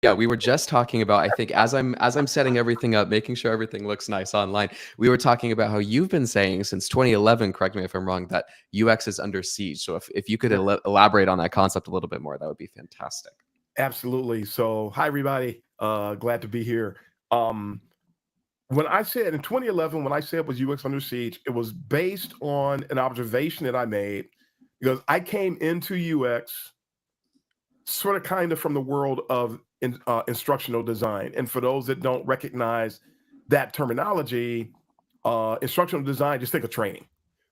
Yeah, we were just talking about, I think as I'm setting everything up, making sure everything looks nice online, we were talking about how you've been saying since 2011, correct me if I'm wrong, that UX is under siege. So if you could Yeah, elaborate on that concept a little bit more, that would be fantastic. absolutely. So, hi everybody. Glad to be here. Um, when I said in 2011, when I said was UX under siege, it was based on an observation that I made because I came into UX sort of kind of from the world of instructional design. And for those that don't recognize that terminology, instructional design, just think of training,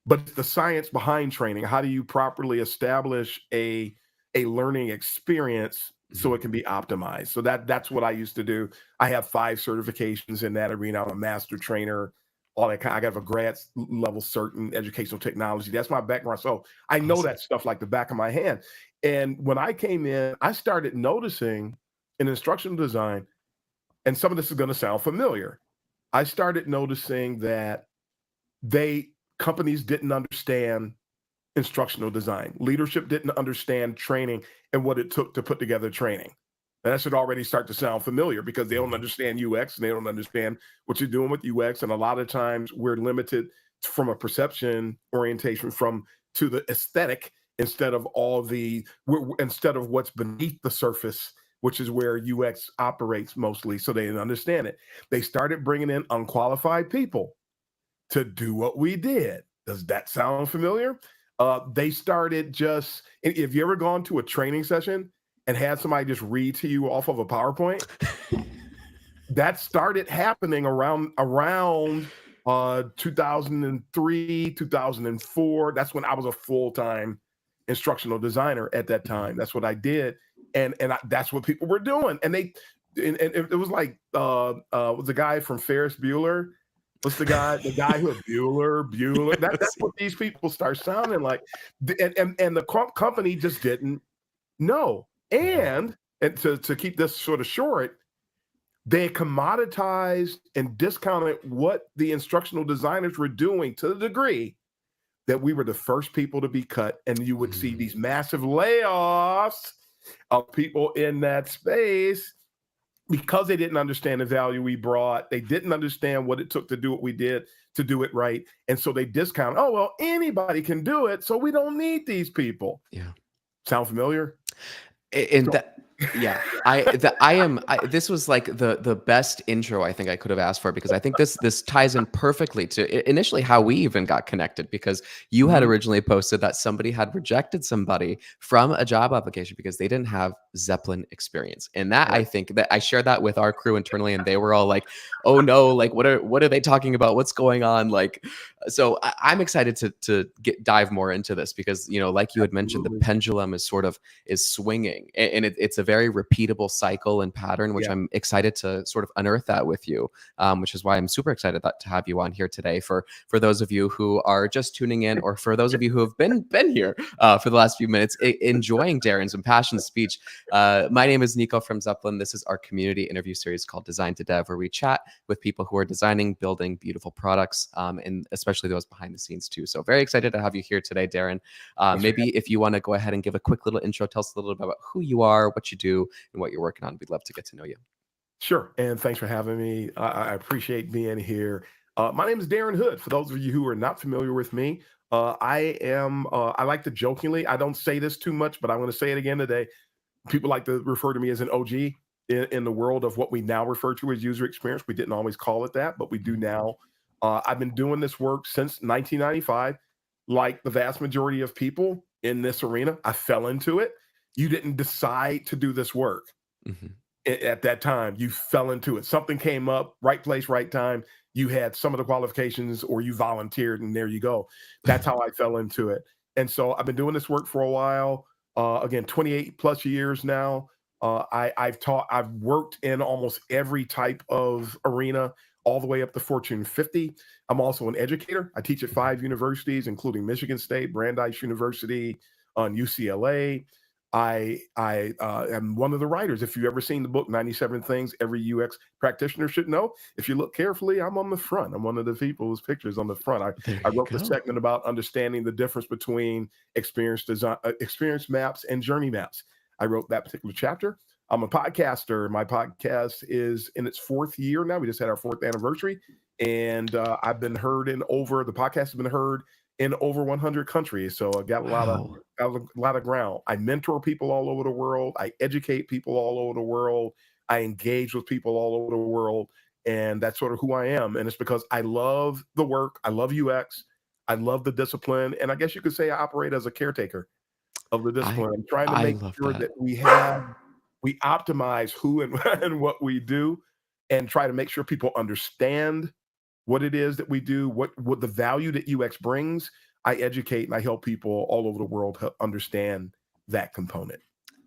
but it's the science behind training. How do you properly establish a learning experience so Mhm. it can be optimized? So that's what I used to do. I have 5 certifications in that arena. I'm a master trainer. All that kind. I have a grad level cert in educational technology. That's my background. So I know Awesome. that stuff like the back of my hand. And when I came in, I started noticing in instructional design, and some of this is going to sound familiar. I started noticing that they companies didn't understand instructional design. Leadership didn't understand training and what it took to put together training. And that should already start to sound familiar because they don't Mhm. understand UX and they don't understand what you're doing with UX. And a lot of times we're limited from a perception orientation from to the aesthetic instead of instead of what's beneath the surface, which is where UX operates mostly. So they didn't understand it. They started bringing in unqualified people to do what we did. Does that sound familiar? They started just, if you ever gone to a training session and had somebody just read to you off of a PowerPoint, that started happening around 2003, 2004. That's when I was a full-time instructional designer at that Mhm. time. That's what I did. That's what people were doing. And it was like was the guy from Ferris Bueller. What's the guy? The guy who Bueller. That's Yes. what these people start sounding like. And the company just didn't know. Mhm. And to keep this sort of short, they commoditized and discounted what the instructional designers were doing to the degree that we were the first people to be cut, and you would see Mhm. these massive layoffs of people in that space because they didn't understand the value we brought. They didn't understand what it took to do what we did to do it right. And so they discount, oh, well, anybody can do it. So we don't need these people. Yeah. Sound familiar? And So, that, yeah, this was like the best intro I think I could have asked for, because I think this ties in perfectly to initially how we even got connected, because you had mhm, originally posted that somebody had rejected somebody from a job application because they didn't have Zeppelin experience. And that, I right. think that I shared that with our crew internally, and they were all like, "Oh no, like what are they talking about? What's going on?" Like, so I'm excited to dive more into this, because like you had mentioned, the Absolutely. pendulum is swinging, and it's a very repeatable cycle and pattern, which Yeah. I'm excited to sort of unearth that with you, which is why I'm super excited to have you on here today. For those of you who are just tuning in, or for those of you who have been here for the last few minutes, enjoying Darren's impassioned speech. My name is Nico from Zeppelin. This is our community interview series called Design to Dev, where we chat with people who are designing, building beautiful products, and especially those behind the scenes too. So very excited to have you here today, Darren. Thanks for having Maybe if you want to go ahead and give a quick little intro, tell us a little bit about who you are, what you do, and what you're working on. We'd love to get to know you. Sure. And thanks for having me. I appreciate being here. My name is Darren Hood. For those of you who are not familiar with me, I like to jokingly, I don't say this too much, but I'm going to say it again today. People like to refer to me as an OG in the world of what we now refer to as user experience. We didn't always call it that, but we do Mhm. now. I've been doing this work since 1995. Like the vast majority of people in this arena, I fell into it. You didn't decide to do this work Mhm. at that time. You fell into it. Something came up, right place, right time. You had some of the qualifications, or you volunteered, and there you go. That's how I fell into it. And so I've been doing this work for a while. Again, 28 plus years now. I've worked in almost every type of arena, all the way up to Fortune 50. I'm also an educator. I teach at Mhm. 5 universities, including Michigan State, Brandeis University, on UCLA. I am one of the writers. If you've ever seen the book 97 Things Every UX Practitioner Should Know, if you look carefully, I'm on the front. I'm one of the people whose pictures on the front. There I you wrote the go. segment about understanding the difference between experience maps and journey maps. I wrote that particular chapter. I'm a podcaster. My podcast is in its 4th year now. We just had our 4th anniversary, and the podcast has been heard in over 100 countries. So I got Wow. got a lot of ground. I mentor people all over the world. I educate people all over the world. I engage with people all over the world, and that's sort of who I am. And it's because I love the work. I love UX. I love the discipline, and I guess you could say I operate as a caretaker of the I discipline. I'm trying to I make love sure that. that we optimize who and, and what we do, and try to make sure people understand what it is that we do, what the value that UX brings. I educate and I help people all over the world understand that component.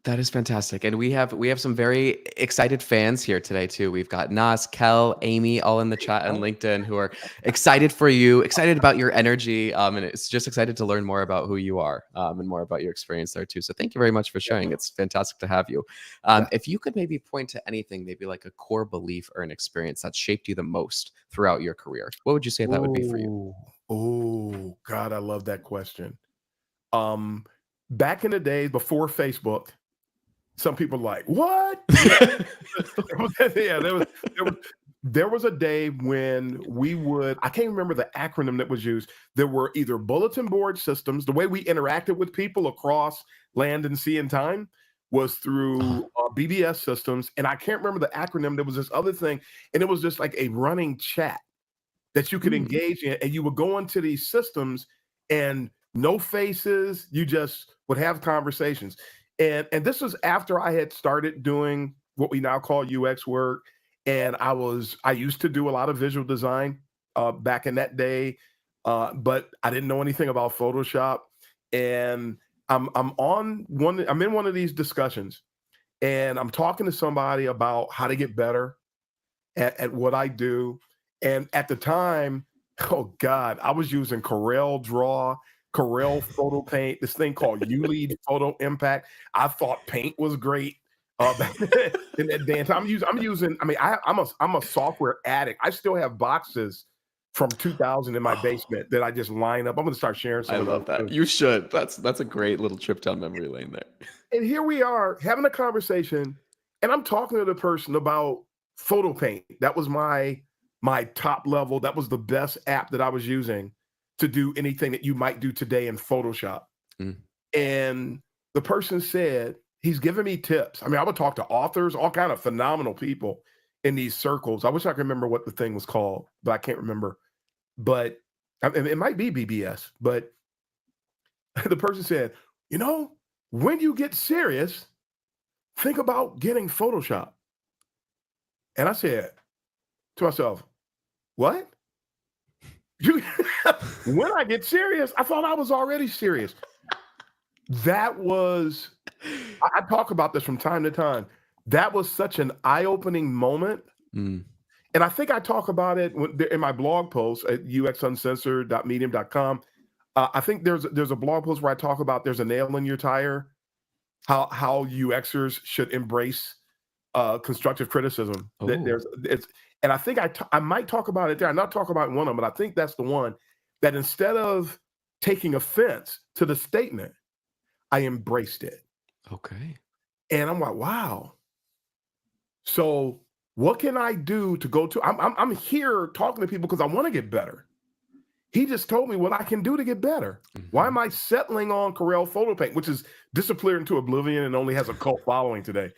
That is fantastic. And we have some very excited fans here today too. We've got Nas, Kel, Amy all in the chat and LinkedIn who are excited for you, excited about your energy, and it's just excited to learn more about who you are, and more about your experience there too. So thank you very much for sharing. It's fantastic to have you. If you could maybe point to anything, maybe like a core belief or an experience that shaped you the most throughout your career, what would you say that would be for you? Oh, God, I love that question. Back in the days before Facebook, some people like, what? Yeah, there was a day when I can't remember the acronym that was used. There were either bulletin board systems. The way we interacted with people across land and sea and time was through BBS systems. And I can't remember the acronym. There was this other thing, and it was just like a running chat that you could engage in, and you would go into these systems and no faces, you just would have conversations. And this was after I had started doing what we now call UX work. And I used to do a lot of visual design back in that day, but I didn't know anything about Photoshop. And I'm in one of these discussions, and I'm talking to somebody about how to get better at what I do. And at the time, oh God, I was using Corel Draw, Corel Photo Paint, this thing called ULEAD Photo Impact. I thought Paint was great. Back in that day. I'm using. I mean, I'm a software addict. I still have boxes from 2000 in my basement that I just line up. I'm going to start sharing some I of love those that. too. You should. That's a great little trip down memory lane there. And here we are having a conversation, and I'm talking to the person about Photo Paint. That was my top level. That was the best app that I was using to do anything that you might do today in Photoshop. Mm. And the person said, he's giving me tips. I mean, I would talk to authors, all kind of phenomenal people in these circles. I wish I could remember what the thing was called, but I can't remember. But it might be BBS. But the person said, when you get serious, think about getting Photoshop. And I said to myself, what? When I get serious, I thought I was already serious. That was, I talk about this from time to time. That was such an eye-opening moment. Mm. And I think I talk about it in my blog post at uxuncensored.medium.com. I think there's a blog post where I talk about there's a nail in your tire, how UXers should embrace constructive criticism. And I think I might talk about it there. I'm not talking about one of them, but I think that's the one that instead of taking offense to the statement, I embraced it. Okay. And I'm like, wow. So what can I do to go to? I'm here talking to people because I want to get better. He just told me what I can do to get better. Mm-hmm. Why am I settling on Corel Photo Paint, which is disappeared into oblivion and only has a cult following today?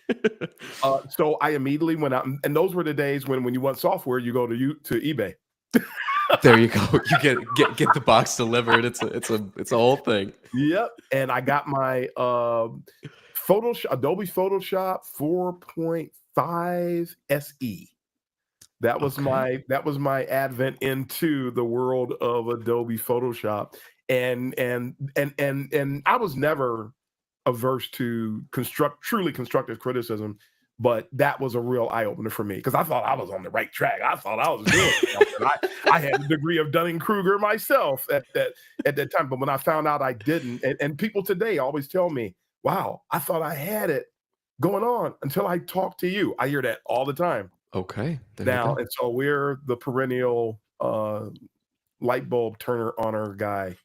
So I immediately went out, and those were the days when you want software, you go to eBay. There you go. You get the box delivered. It's a whole thing. Yep. And I got my Adobe Photoshop 4.5 SE. That was my advent into the world of Adobe Photoshop. And I was never averse to truly constructive criticism, but that was a real eye-opener for me because I thought I was on the right track. I thought I was doing something. I had a degree of Dunning-Kruger myself at that time, but when I found out I didn't, and people today always tell me, wow, I thought I had it going on until I talked to you. I hear that all the time. Okay. Now, and so we're the perennial light bulb turner on our guy.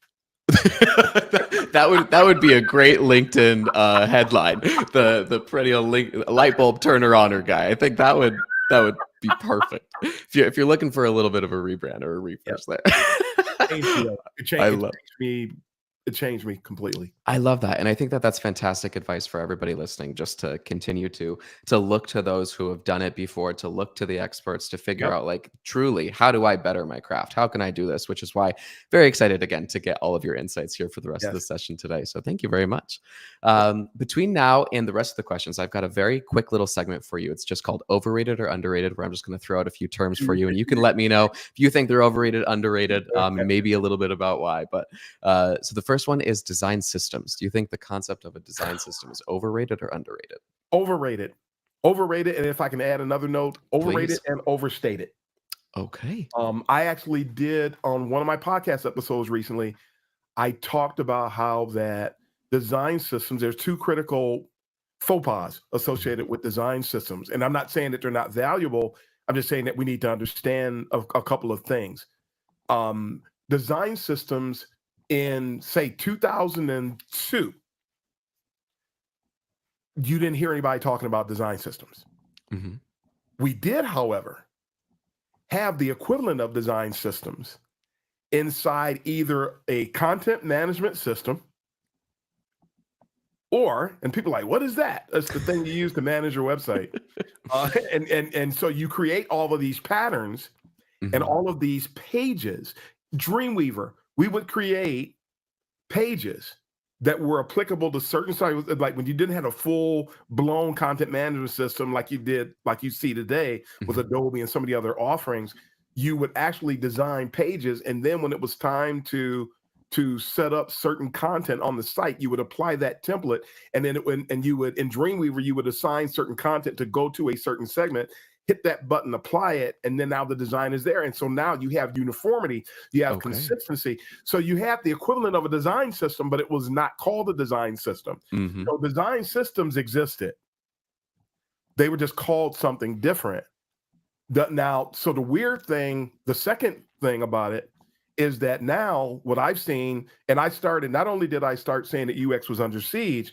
that would be a great LinkedIn headline. The perennial light bulb turner honor guy. I think that would be perfect. If you're looking for a little bit of a rebrand or a refresh there. It changed me completely. I love that. And I think that that's fantastic advice for everybody listening, just to continue to look to those who have done it before, to look to the experts, to figure out, like, truly, how do I better my craft? How can I do this? Which is why very excited again to get all of your insights here for the rest of the session today. So thank you very much. Between now and the rest of the questions, I've got a very quick little segment for you. It's just called overrated or underrated, where I'm just going to throw out a few terms for you, and you can let me know if you think they're overrated, underrated, maybe a little bit about why. But so the first one is design systems. Do you think the concept of a design system is overrated or underrated? Overrated. And if I can add another note, overrated and overstated. Okay. I actually did, on one of my podcast episodes recently, I talked about how that design systems, there's two critical faux pas associated with design systems. And I'm not saying that they're not valuable. I'm just saying that we need to understand a couple of things. Design systems in, say, 2002, you didn't hear anybody talking about design systems. Mm-hmm. We did, however, have the equivalent of design systems inside either a content management system or, and people are like, what is that? That's the thing you use to manage your website. And so you create all of these patterns and all of these pages. Dreamweaver, we would create pages that were applicable to certain sites. Like when you didn't have a full-blown content management system like you see today with Adobe and some of the other offerings, you would actually design pages, and then when it was time to set up certain content on the site, you would apply that template, and then you would, in Dreamweaver, you would assign certain content to go to a certain segment, hit that button, apply it, and then now the design is there. And so now you have uniformity, you have consistency. So you have the equivalent of a design system, but it was not called a design system. So design systems existed. They were just called something different. So the weird thing, the second thing about it is that now what I've seen, and not only did I start saying that UX was under siege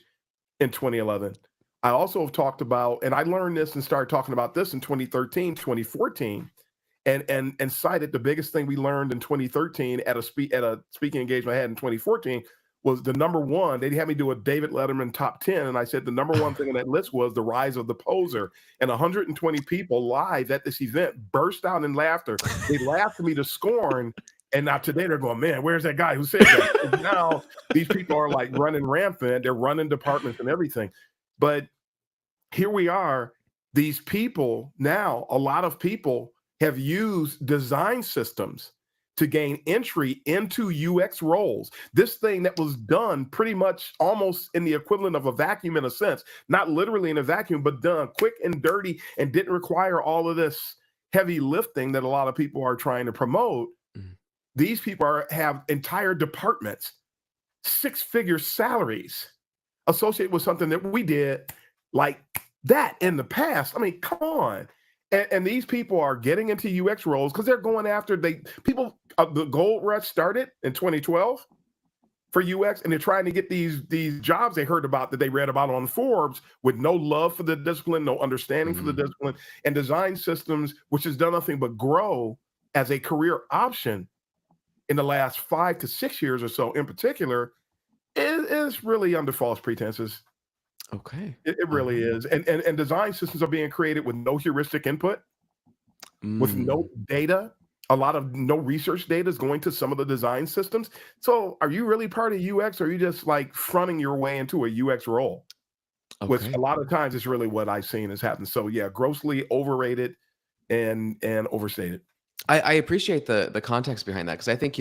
in 2011, I also have talked about, and I learned this and started talking about this in 2013, 2014, and cited the biggest thing we learned in 2013 at a speaking engagement I had in 2014 was the number one. They had me do a David Letterman top 10, and I said the number one thing on that list was the rise of the poser. And 120 people live at this event burst out in laughter. They laughed me to scorn. And now today they're going, man, where's that guy who said that? And now these people are like running rampant. They're running departments and everything. But here we are, these people now, a lot of people have used design systems to gain entry into UX roles. This thing that was done pretty much almost in the equivalent of a vacuum in a sense, not literally in a vacuum, but done quick and dirty and didn't require all of this heavy lifting that a lot of people are trying to promote. These people have entire departments, six-figure salaries associated with something that we did like that in the past. I mean, come on. And these people are getting into UX roles because they're going after the gold rush started in 2012 for UX, and they're trying to get these jobs they heard about, that they read about on Forbes, with no love for the discipline, no understanding for the discipline, and design systems, which has done nothing but grow as a career option in the last 5 to 6 years or so in particular, is really under false pretenses. Okay. It really is. And design systems are being created with no heuristic input, with no data. A lot of no research data is going to some of the design systems. So are you really part of UX, or are you just like fronting your way into a UX role? Which a lot of times is really what I've seen has happened. So yeah, grossly overrated and overstated. I appreciate the context behind that, because I think,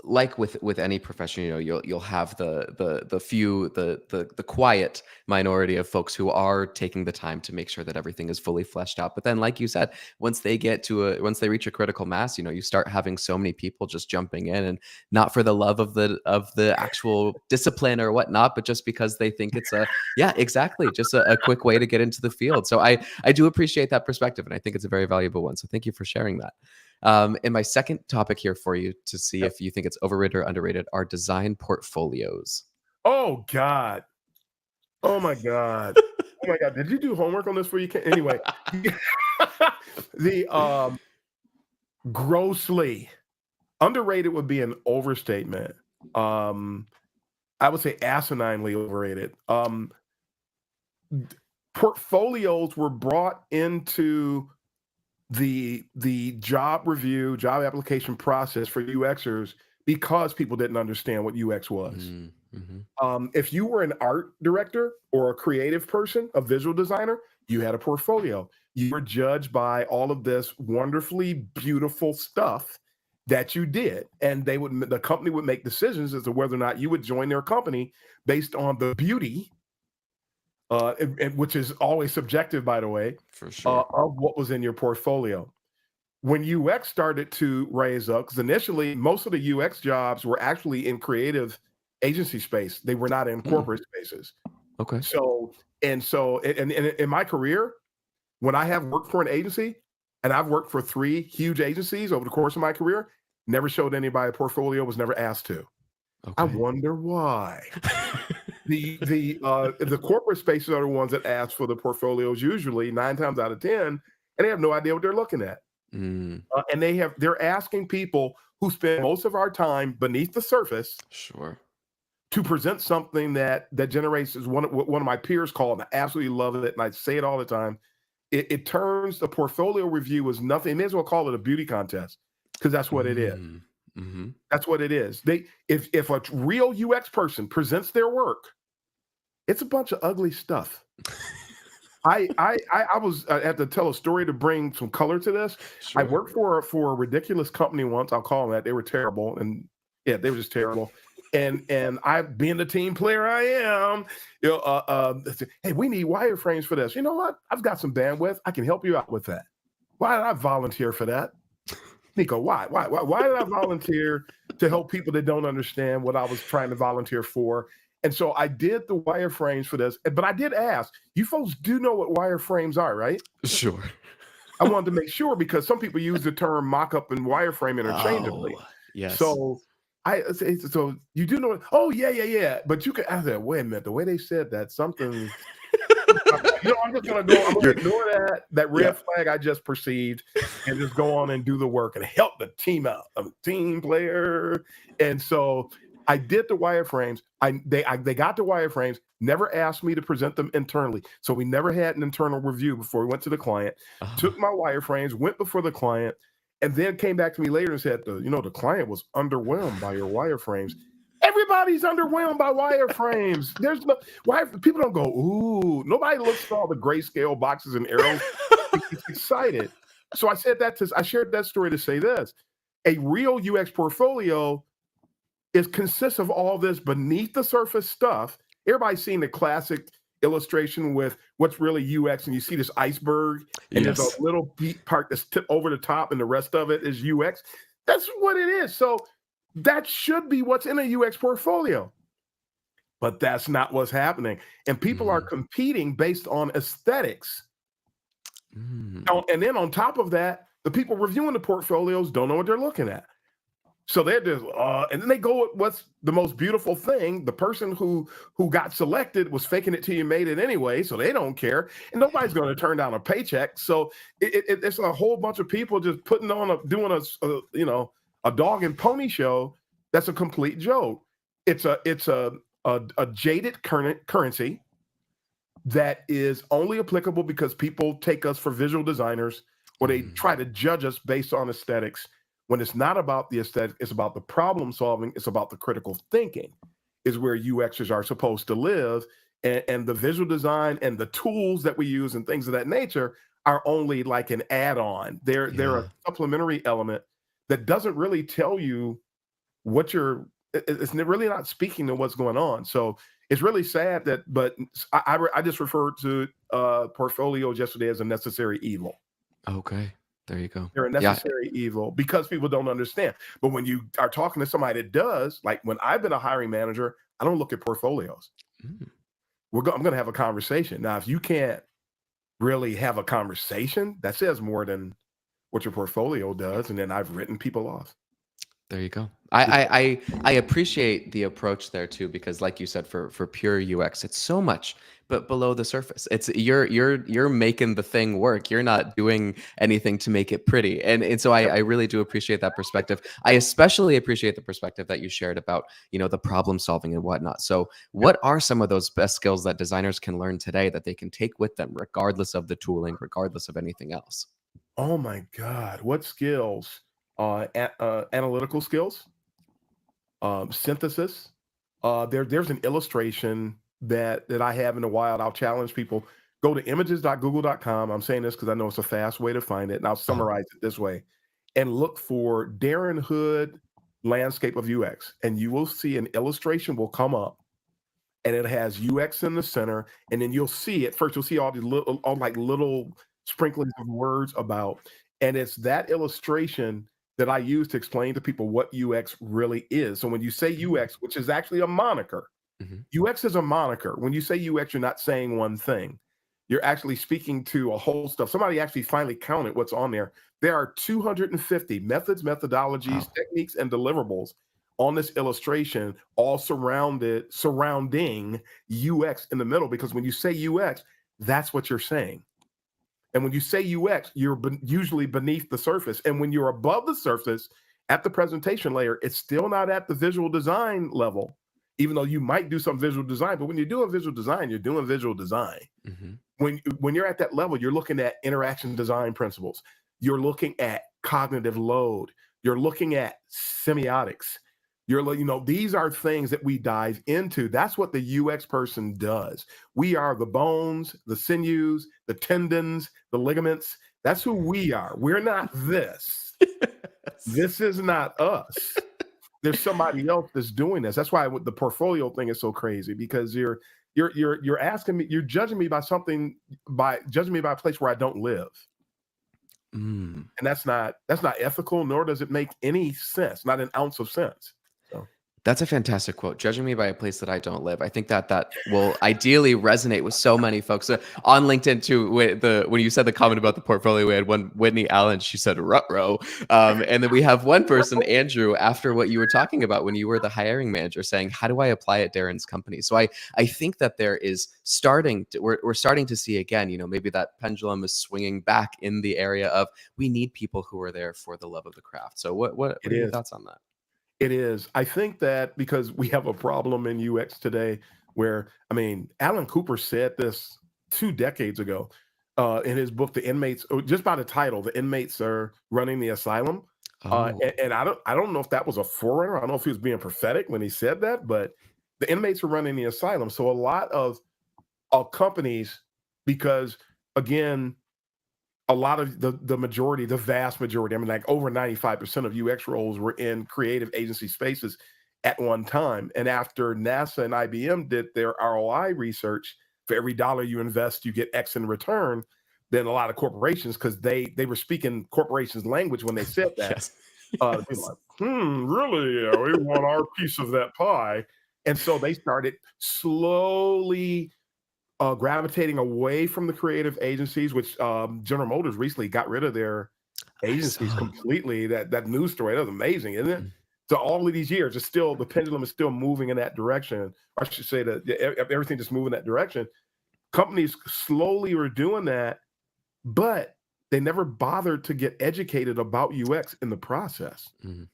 like with any profession, you'll have the few, the quiet minority of folks who are taking the time to make sure that everything is fully fleshed out. But then, like you said, once they reach a critical mass, you start having so many people just jumping in, and not for the love of the actual discipline or whatnot, but just because they think it's just a quick way to get into the field. So I do appreciate that perspective, and I think it's a very valuable one. So thank you for sharing that. And my second topic here for you to see Yep. if you think it's overrated or underrated are design portfolios. Oh God. Oh my God. Oh my God. Did you do homework on this before you came? Anyway, the grossly underrated would be an overstatement. I would say asininely overrated. Portfolios were brought into the job review, job application process for UXers because people didn't understand what UX was. Mm-hmm. If you were an art director or a creative person, a visual designer, you had a portfolio. You were judged by all of this wonderfully beautiful stuff that you did, and the company would make decisions as to whether or not you would join their company based on the beauty, which is always subjective, by the way, For sure. of what was in your portfolio. When UX started to raise up, because initially most of the UX jobs were actually in creative agency space, they were not in corporate spaces. Okay. So in my career, when I have worked for an agency, and I've worked for 3 huge agencies over the course of my career, never showed anybody a portfolio, was never asked to. I Okay. wonder why. The corporate spaces are the ones that ask for the portfolios usually 9 times out of 10, and they have no idea what they're looking at. Mm, And they're asking people who spend most of our time beneath the surface sure. to present something that generates, is one of my peers call it, and I absolutely love it, and I say it all the time. It turns the portfolio review as nothing. May as well call it a beauty contest, because that's what it is. Mm-hmm. That's what it is. If a real UX person presents their work, it's a bunch of ugly stuff. I had to tell a story to bring some color to this. I Sure. worked for a ridiculous company once. I'll call them that. They were terrible, and yeah, they were just terrible. And I, being the team player I am, hey, we need wireframes for this. You know what? I've got some bandwidth. I can help you out with that. Why did I volunteer for that? Nico, why did I volunteer to help people that don't understand what I was trying to volunteer for? And so I did the wireframes for this, but I did ask, you folks do know what wireframes are, right? Sure. I wanted to make sure, because some people use the term mock-up and wireframe interchangeably. Oh, yes. So so you do know, oh yeah. But I said, wait a minute, the way they said that, something, I'm just gonna ignore that red flag I just perceived, and just go on and do the work and help the team out. I'm a team player. And so I did the wireframes. They got the wireframes, never asked me to present them internally. So we never had an internal review before we went to the client. Took my wireframes, went before the client, and then came back to me later and said, the client was underwhelmed by your wireframes. Everybody's underwhelmed by wireframes. There's no why people don't go, ooh, nobody looks at all the grayscale boxes and arrows. It's excited. So I shared that story to say this. A real UX portfolio consists of all this beneath the surface stuff. Everybody's seen the classic illustration with what's really UX, and you see this iceberg, and there's a little part that's tipped over the top, and the rest of it is UX. That's what it is. So that should be what's in a UX portfolio. But that's not what's happening. And people are competing based on aesthetics. And then on top of that, the people reviewing the portfolios don't know what they're looking at. So they're just, and then they go with what's the most beautiful thing. The person who got selected was faking it till you made it anyway, so they don't care. And nobody's going to turn down a paycheck. So it's a whole bunch of people just doing a dog and pony show. That's a complete joke. It's a jaded currency that is only applicable because people take us for visual designers, or they try to judge us based on aesthetics. When it's not about the aesthetic, it's about the problem solving. It's about the critical thinking, is where UXers are supposed to live. And the visual design and the tools that we use and things of that nature are only like an add-on. They're a supplementary element that doesn't really tell you it's really not speaking to what's going on. So it's really sad but I just referred to portfolios yesterday as a necessary evil. Okay. There you go. They're a necessary evil because people don't understand. But when you are talking to somebody that does, like when I've been a hiring manager, I don't look at portfolios. I'm going to have a conversation. Now, if you can't really have a conversation, that says more than what your portfolio does, and then I've written people off. There you go. I appreciate the approach there too, because like you said, for pure UX, it's so much, but below the surface. It's you're making the thing work. You're not doing anything to make it pretty. And so I really do appreciate that perspective. I especially appreciate the perspective that you shared about, the problem solving and whatnot. So Yep. what are some of those best skills that designers can learn today that they can take with them, regardless of the tooling, regardless of anything else? Oh my God, what skills? Analytical skills, synthesis. There's an illustration that I have in the wild. I'll challenge people. Go to images.google.com. I'm saying this because I know it's a fast way to find it, and I'll Uh-huh. summarize it this way. And look for Darren Hood landscape of UX, and you will see an illustration will come up, and it has UX in the center, and then you'll see it first. You'll see all these little sprinklings of words about, and it's that illustration that I use to explain to people what UX really is. So when you say UX, which is actually a moniker, Mhm. UX is a moniker. When you say UX, you're not saying one thing. You're actually speaking to a whole stuff. Somebody actually finally counted what's on there. There are 250 methods, methodologies, Wow. techniques, and deliverables on this illustration, all surrounding UX in the middle. Because when you say UX, that's what you're saying. And when you say UX, you're usually beneath the surface. And when you're above the surface at the presentation layer, it's still not at the visual design level, even though you might do some visual design. But when you're doing visual design, you're doing visual design. Mhm. When you're at that level, you're looking at interaction design principles. You're looking at cognitive load. You're looking at semiotics. These are things that we dive into. That's what the UX person does. We are the bones, the sinews, the tendons, the ligaments. That's who we are. We're not this. This is not us. There's somebody else that's doing this. That's why the portfolio thing is so crazy, because you're asking me, you're judging me by judging me by a place where I don't live. Mm. And that's not ethical, nor does it make any sense, not an ounce of sense. So That's a fantastic quote. Judging me by a place that I don't live. I think that will ideally resonate with so many folks. On LinkedIn too, when you said the comment about the portfolio, we had one Whitney Allen. She said "rut-row," and then we have one person, Andrew, after what you were talking about when you were the hiring manager, saying, "How do I apply at Darren's company?" So I think that there is we're starting to see again. Maybe that pendulum is swinging back in the area of we need people who are there for the love of the craft. So what it are your is. thoughts on that? It is. I think that because we have a problem in UX today where, I mean, Alan Cooper said this 2 decades ago in his book, The Inmates, just by the title, The Inmates Are Running the Asylum. Oh. And I don't know if that was a forerunner. I don't know if he was being prophetic when he said that, but the inmates are running the asylum. So a lot of companies, because again, a lot of the majority, the vast majority, I mean, like over 95% of UX roles were in creative agency spaces at one time. And after NASA and IBM did their ROI research, for every dollar you invest, you get X in return. Then a lot of corporations, because they were speaking corporations' language when they said that, Yes. they were Yes. like, really? Yeah, we want our piece of that pie. And so they started slowly gravitating away from the creative agencies, which General Motors recently got rid of their I agencies saw. completely. That news story, that was amazing, isn't it? Mm. So all of these years, it's still, the pendulum is still moving in that direction. I should say that everything just moving in that direction. Companies slowly were doing that, but they never bothered to get educated about UX in the process. Mhm.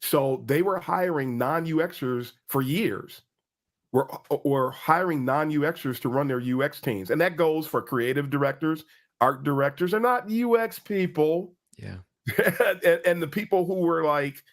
So they were hiring non-UXers for years. We're hiring non-UXers to run their UX teams. And that goes for creative directors, art directors, are not UX people. Yeah. And the people who were like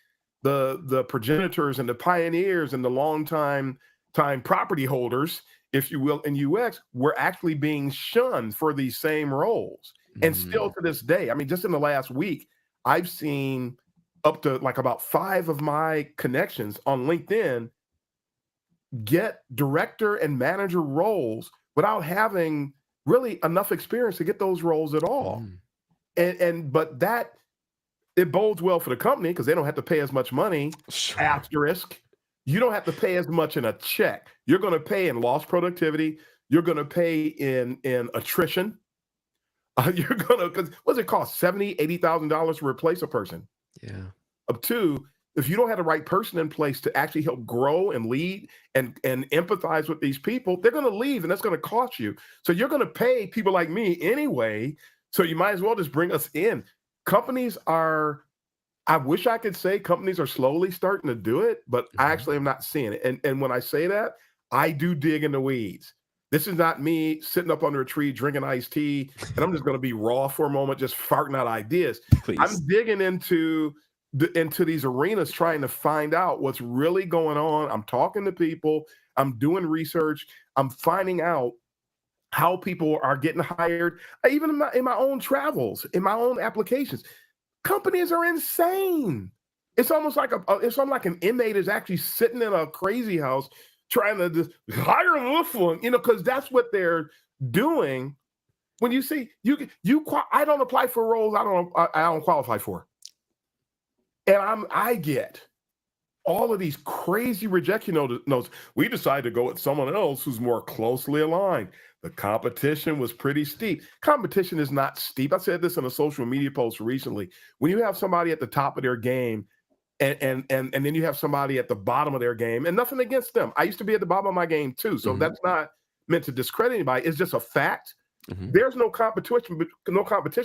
the progenitors and the pioneers and the long time property holders, if you will, in UX, were actually being shunned for these same roles. And still Mm. to this day, I mean, just in the last week, I've seen up to like about 5 of my connections on LinkedIn get director and manager roles without having really enough experience to get those roles at all. Mm. But that, it bodes well for the company because they don't have to pay as much money. Sure. Asterisk. You don't have to pay as much in a check. You're going to pay in lost productivity. You're going to pay in attrition. You're gonna, because what's it cost? $70,000, $80,000 to replace a person. Yeah. Of two, if you don't have the right person in place to actually help grow and lead and empathize with these people, they're going to leave, and that's going to cost you. So you're going to pay people like me anyway. So you might as well just bring us in. Companies are, I wish I could say companies are slowly starting to do it, but I actually am not seeing it. And when I say that, I do dig in the weeds. This is not me sitting up under a tree drinking iced tea, and I'm just going to be raw for a moment, just farting out ideas. Please. I'm digging into these arenas, trying to find out what's really going on. I'm talking to people. I'm doing research. I'm finding out how people are getting hired, even in my own travels, in my own applications. Companies are insane. It's almost like an inmate is actually sitting in a crazy house trying to just hire this one, because that's what they're doing. When you see I don't apply for roles I don't qualify for, and I get all of these crazy rejection notes. We decided to go with someone else who's more closely aligned. The competition was pretty steep. Competition is not steep. I said this in a social media post recently. When you have somebody at the top of their game, and then you have somebody at the bottom of their game, and nothing against them. I used to be at the bottom of my game too. So that's not meant to discredit anybody. It's just a fact. There's no competition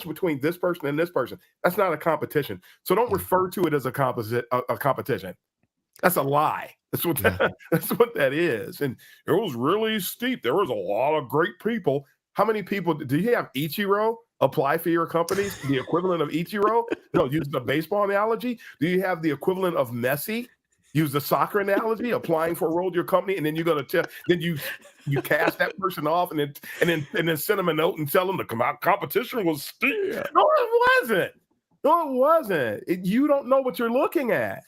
between this person and this person. That's not a competition. So don't refer to it as a competition. That's a lie. That's what that is. And it was really steep. There was a lot of great people. How many people do you have? Ichiro apply for your companies? The equivalent of Ichiro? No, use the baseball analogy. Do you have the equivalent of Messi? Use the soccer analogy, applying for a role to your company, and then you're gonna then you cast that person off, and then send them a note and tell them the competition was steep. Yeah. No, it wasn't. No, it wasn't. You don't know what you're looking at.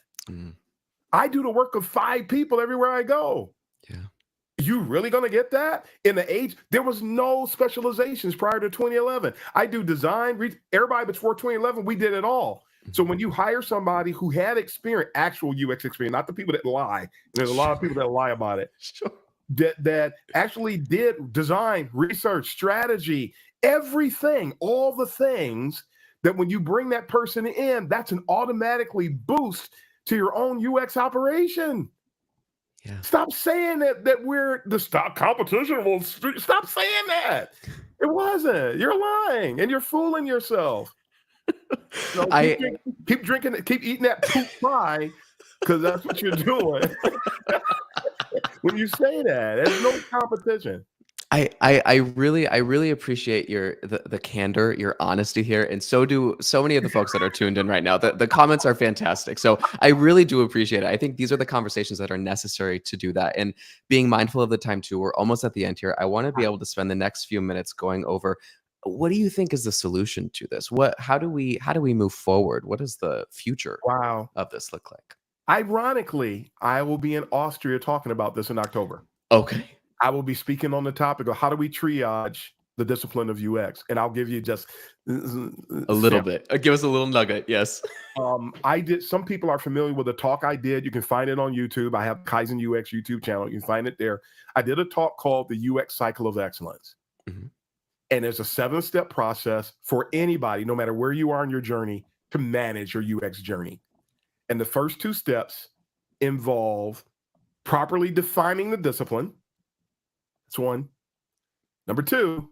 I do the work of 5 people everywhere I go. Yeah. You really gonna get that? In the age, there was no specializations prior to 2011. I do design, everybody before 2011, we did it all. So when you hire somebody who had experience, actual UX experience, not the people that lie, there's a lot of people that lie about it, that actually did design, research, strategy, everything, all the things that when you bring that person in, that's an automatically boost to your own UX operation. Yeah. Stop saying that we're the stock competition. Well, stop saying that. It wasn't. You're lying and you're fooling yourself. Keep drinking, keep eating that poop pie, because that's what you're doing. When you say that, there's no competition. I really appreciate the candor, your honesty here, and so do so many of the folks that are tuned in right now. The comments are fantastic, so I really do appreciate it. I think these are the conversations that are necessary to do that, and being mindful of the time too. We're almost at the end here. I want to be able to spend the next few minutes going over, what do you think is the solution to this? How do we move forward? What does the future of this look like? Ironically, I will be in Austria talking about this in October. Okay. I will be speaking on the topic of how do we triage the discipline of UX, and I'll give you just a little bit. Give us a little nugget. Yes. Some people are familiar with the talk I did. You can find it on YouTube. I have Kaizen UX YouTube channel. You can find it there. I did a talk called the UX Cycle of Excellence. And there's a 7-step process for anybody, no matter where you are in your journey, to manage your UX journey. And the first 2 steps involve properly defining the discipline. That's 1. Number 2,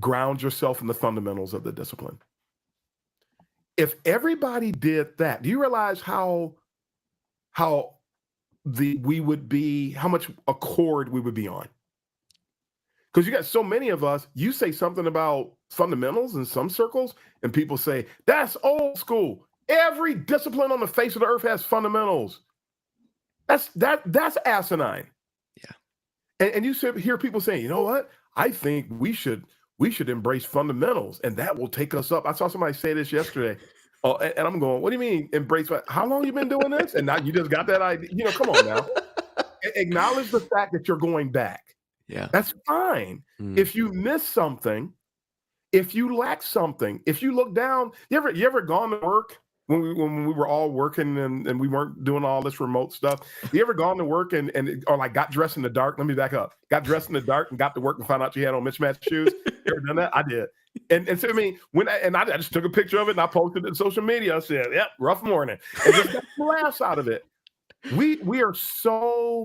ground yourself in the fundamentals of the discipline. If everybody did that, do you realize how much accord we would be on? Because you got so many of us, you say something about fundamentals in some circles, and people say, that's old school. Every discipline on the face of the earth has fundamentals. That's asinine. Yeah. And you hear people saying, you know what? I think we should embrace fundamentals, and that will take us up. I saw somebody say this yesterday. And I'm going, what do you mean embrace? How long you been doing this? And now you just got that idea. Come on now. Acknowledge the fact that you're going back. Yeah, that's fine. If you miss something, if you lack something, if you look down, you ever gone to work when we were all working and we weren't doing all this remote stuff? You ever gone to work or like got dressed in the dark? Let me back up. Got dressed in the dark and got to work and found out you had on mismatched shoes. You ever done that? I did. And so I mean, I just took a picture of it and I posted it on social media. I said, "Yep, rough morning," and just got some laughs out of it. We are so